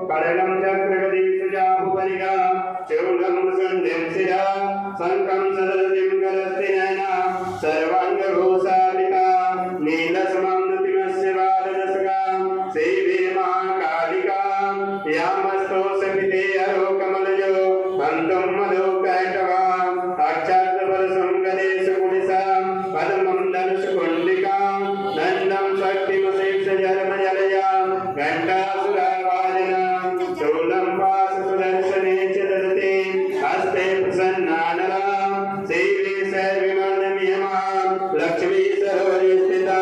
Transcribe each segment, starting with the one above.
कललं चक्रगति सुजाभुपरिगा चौलं सुन्दं शिरा शङ्खं सदतिं करस्तिनयना सर्वाङ्गभूषालिका नीलसमं नृतिमस्य बालदशका सेवे महाकालिका यामस्तो सपिते हरो कमलयो बन्धुं मधुकैटवा अक्षार्धपरसं गदेश कुलिसा पद्मं धनुषकुण्डिका दण्डं शक्तिमशीर्ष जलमजलया घण्टासुरावादना शूलं वाससुदर्शने च ददति हस्ते प्रसन्नानला सेवे सर्वमर्दमियमा लक्ष्मी सरोवरे स्थिता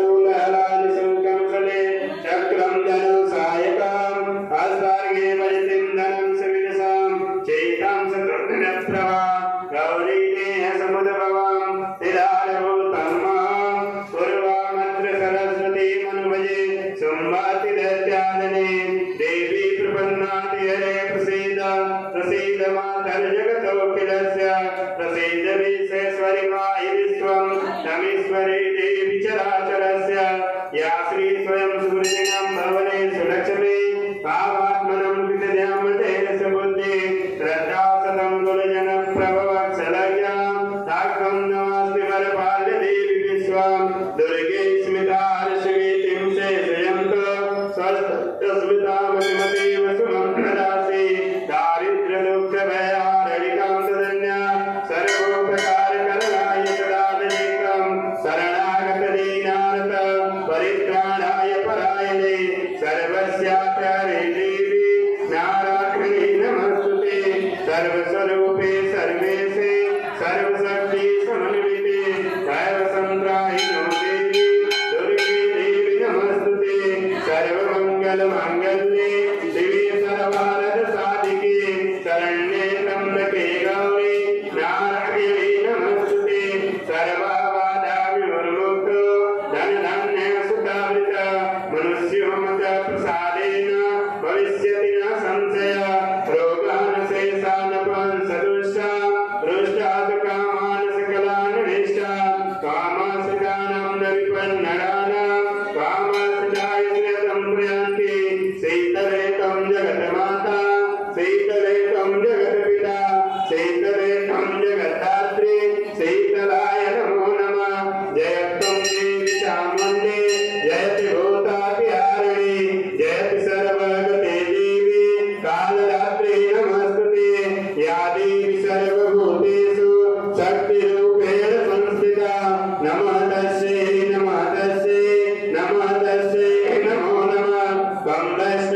घण्टाशूलहलादिशङ्खं फले चक्रं धनुसायकं हस्तार्घ्ये परितिं धनं सुविदसां चैतां शत्रुघ्नप्रभा गौरी देहसमुद्भवां निरालभूतं मां पूर्वामत्र सरस्वती मनुभजे संवाति दैत्यादने देवी प्रपन्नाति हरे प्रसीद प्रसीद मातर्जगतोऽखिलस्य प्रसीद विश्वेश्वरि मायि विश्वं नमीश्वरी देवी चराचरस्य या श्री स्वयं सुहृदिनं भवने सुलक्ष्मी भावात्मनं कृतध्यां तेन सुबुद्धि श्रद्धा सतं कुलजनप्रभवत्सलज्ञा ताकं नमस्ते वरपाल्य देवी विश्वं दुर्गे स्मिता शिवीतिं शेषयन्तो स्वस्मितामतिमते वसुमं प्रदासि दारिद्र्यदुःखभयारणिकां तदन्या सर्वोपकारकरणाय सदादनीकं शरणागतदीनार्थ परित्राणाय परायणे सर्वस्यात्रे देवी नारायणी नमस्तुते सर्वस्वरूपे सर्वेशे सर्वशक्ति समन्विते सर्वसंत्रायिनो देवी दुर्गे देवी नमस्तुते सर्वमङ्गलमाङ्गल्ये शिवे सर्वार्थसाधिके शरण्ये त्र्यम्बके गौरी नारायणी नमस्तुते सर्वबाधाविमुक्तो धनधान्यसुतावृत मनुष्यो मत प्रसादेन भविष्यति न संशय रोगानशेषानपंसदुष्टा रुष्टात् कामान् सकलान् निष्ठा कामासकानां न विपन्नराणां कामासकाय श्रियतं प्रयान्ति शीतलेकं जगन्माता शीतलेकं जगत्पिता शीतलेकं जगद्धात्री शीतलाय नमो नमः जयत्वं देवी चामुण्डे जयति भूतातिहारिणी जयति सर्वगते देवी कालरात्रि नमस्तुते या देवी सर्वभूतेषु शक्तिरूपेण संस्थिता नमः तस्यै नमः तस्यै नमः तस्यै नमो नमः कमलस्य